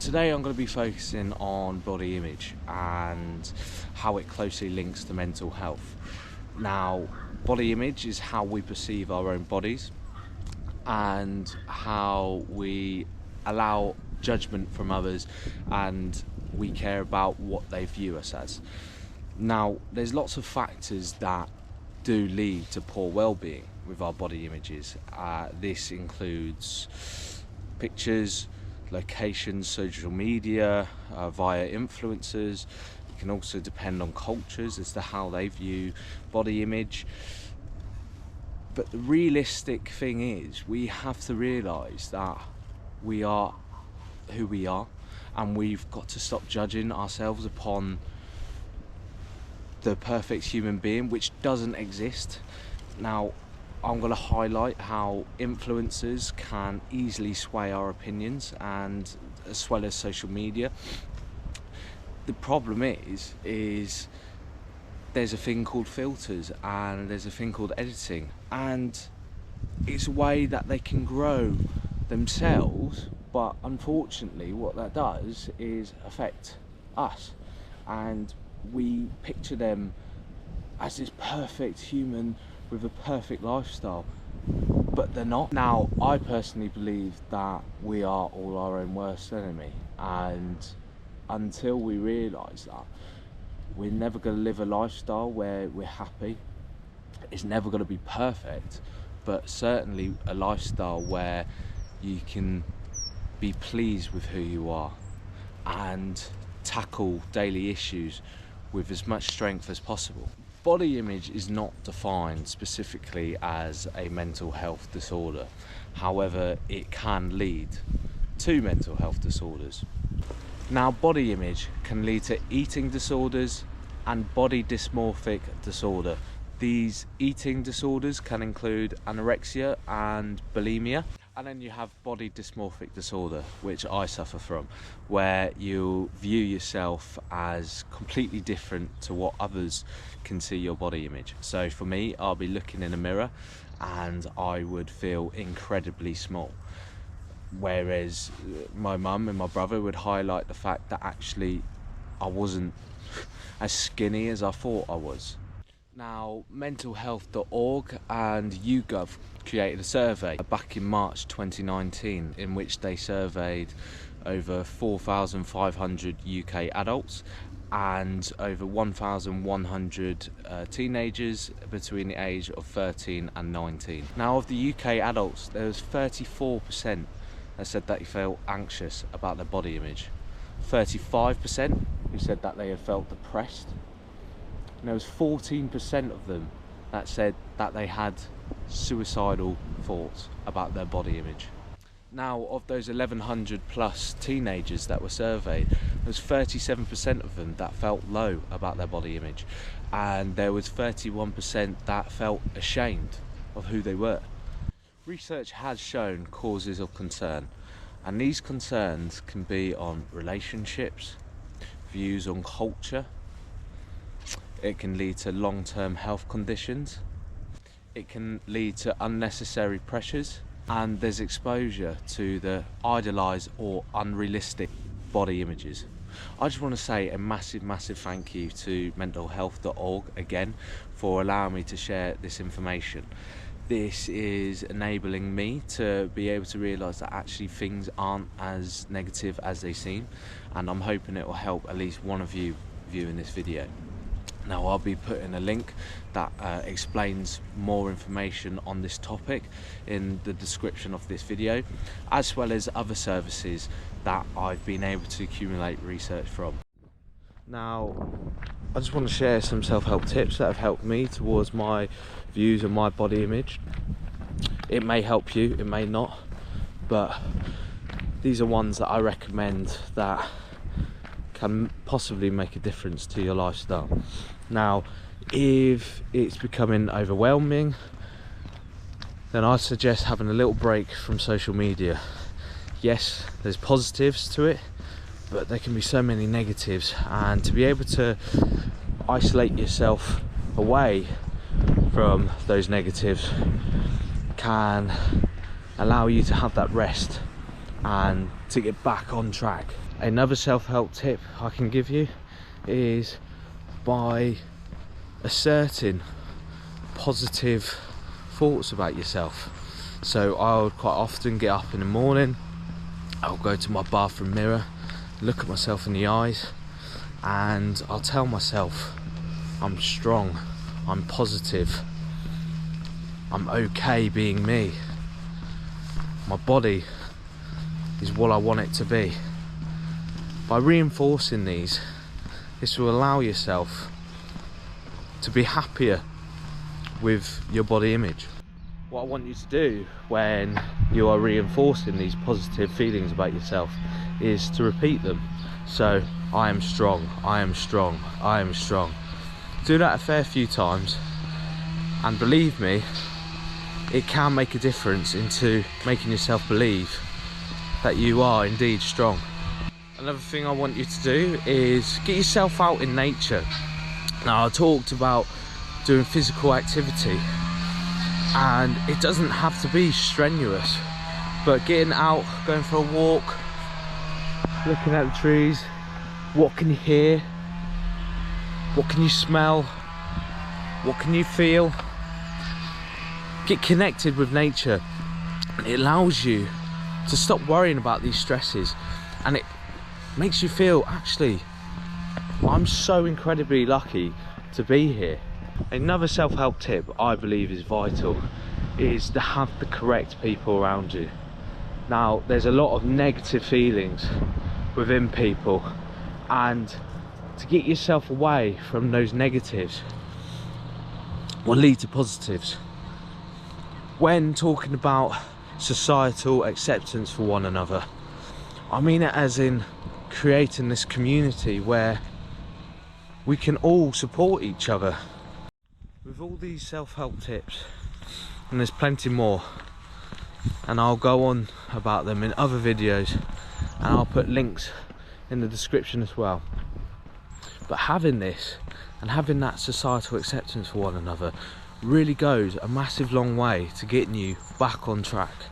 Today I'm going to be focusing on body image and how it closely links to mental health. Now, body image is how we perceive our own bodies and how we allow judgment from others, and we care about what they view us as. Now, there's lots of factors that do lead to poor well-being with our body images. This includes pictures, locations, social media, via influencers. It can also depend on cultures as to how they view body image. But the realistic thing is, we have to realise that we are who we are, and we've got to stop judging ourselves upon the perfect human being, which doesn't exist. Now, I'm going to highlight how influencers can easily sway our opinions, and as well as social media. The problem is there's a thing called filters and there's a thing called editing, and it's a way that they can grow themselves, but unfortunately what that does is affect us, and we picture them as this perfect human with a perfect lifestyle, but they're not. Now, I personally believe that we are all our own worst enemy, and until we realise that, we're never going to live a lifestyle where we're happy. It's never going to be perfect, but certainly a lifestyle where you can be pleased with who you are and tackle daily issues with as much strength as possible. Body image is not defined specifically as a mental health disorder. However, it can lead to mental health disorders. Now, body image can lead to eating disorders and body dysmorphic disorder. These eating disorders can include anorexia and bulimia. And then you have body dysmorphic disorder, which I suffer from, where you view yourself as completely different to what others can see your body image. So for me, I'll be looking in a mirror and I would feel incredibly small. Whereas my mum and my brother would highlight the fact that actually I wasn't as skinny as I thought I was. Now, mentalhealth.org and YouGov created a survey back in March 2019 in which they surveyed over 4,500 UK adults and over 1,100 teenagers between the age of 13 and 19. Now, of the UK adults, there was 34% that said that they felt anxious about their body image, 35% who said that they had felt depressed, and there was 14% of them that said that they had suicidal thoughts about their body image. Now, of those 1,100 plus teenagers that were surveyed, there was 37% of them that felt low about their body image, and there was 31% that felt ashamed of who they were. Research has shown causes of concern, and these concerns can be on relationships, views on culture. It can lead to long-term health conditions. It can lead to unnecessary pressures, and there's exposure to the idealised or unrealistic body images. I just want to say a massive thank you to mentalhealth.org again for allowing me to share this information. This is enabling me to be able to realise that actually things aren't as negative as they seem, and I'm hoping it will help at least one of you viewing this video. Now, I'll be putting a link that explains more information on this topic in the description of this video, as well as other services that I've been able to accumulate research from. Now, I just want to share some self-help tips that have helped me towards my views on my body image. It may help you, it may not, but these are ones that I recommend that can possibly make a difference to your lifestyle. Now, if it's becoming overwhelming, then I suggest having a little break from social media. Yes, there's positives to it, but there can be so many negatives, and to be able to isolate yourself away from those negatives can allow you to have that rest and to get back on track. Another self-help tip I can give you is by asserting positive thoughts about yourself. So I would quite often get up in the morning, I'll go to my bathroom mirror, look at myself in the eyes, and I'll tell myself I'm strong, I'm positive, I'm okay being me, my body is what I want it to be. By reinforcing these, this will allow yourself to be happier with your body image. What I want you to do when you are reinforcing these positive feelings about yourself is to repeat them. So, I am strong, I am strong, I am strong. Do that a fair few times, and believe me, it can make a difference into making yourself believe that you are indeed strong. Another thing I want you to do is get yourself out in nature. Now, I talked about doing physical activity, and it doesn't have to be strenuous, but getting out, going for a walk, looking at the trees, what can you hear, what can you smell, what can you feel? Get connected with nature. It allows you to stop worrying about these stresses, and it makes you feel, actually, I'm so incredibly lucky to be here. Another self-help tip I believe is vital is to have the correct people around you. Now, there's a lot of negative feelings within people, and to get yourself away from those negatives will lead to positives. When talking about societal acceptance for one another, I mean it as in creating this community where we can all support each other. With all these self-help tips, and there's plenty more, and I'll go on about them in other videos, and I'll put links in the description as well. But having this and having that societal acceptance for one another really goes a massive long way to getting you back on track.